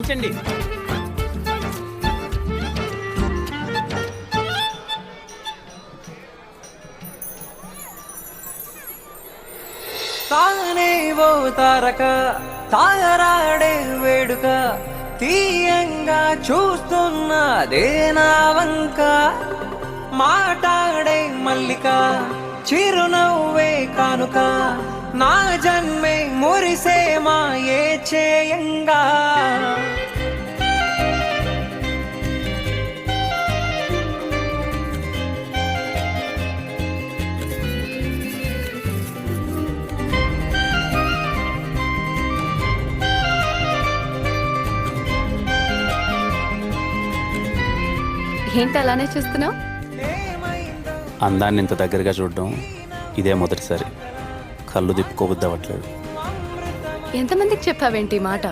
ఆలోచించండి. తానే ఓ తారక తారాడే వేడుక తీయంగా చూస్తున్నదే నా వంక మాటాడే మల్లిక చిరునవ్వే కానుక నా జన్మే మురిసే మాయే చేయంగా ఏంటి అలానే చూస్తున్నావు? అందాన్ని ఇంత దగ్గరగా చూడడం ఇదే మొదటిసారి. కళ్ళు తిప్పుకోబుద్ది అవ్వట్లేదు. ఎంతమందికి చెప్పావేంటి ఈ మాట?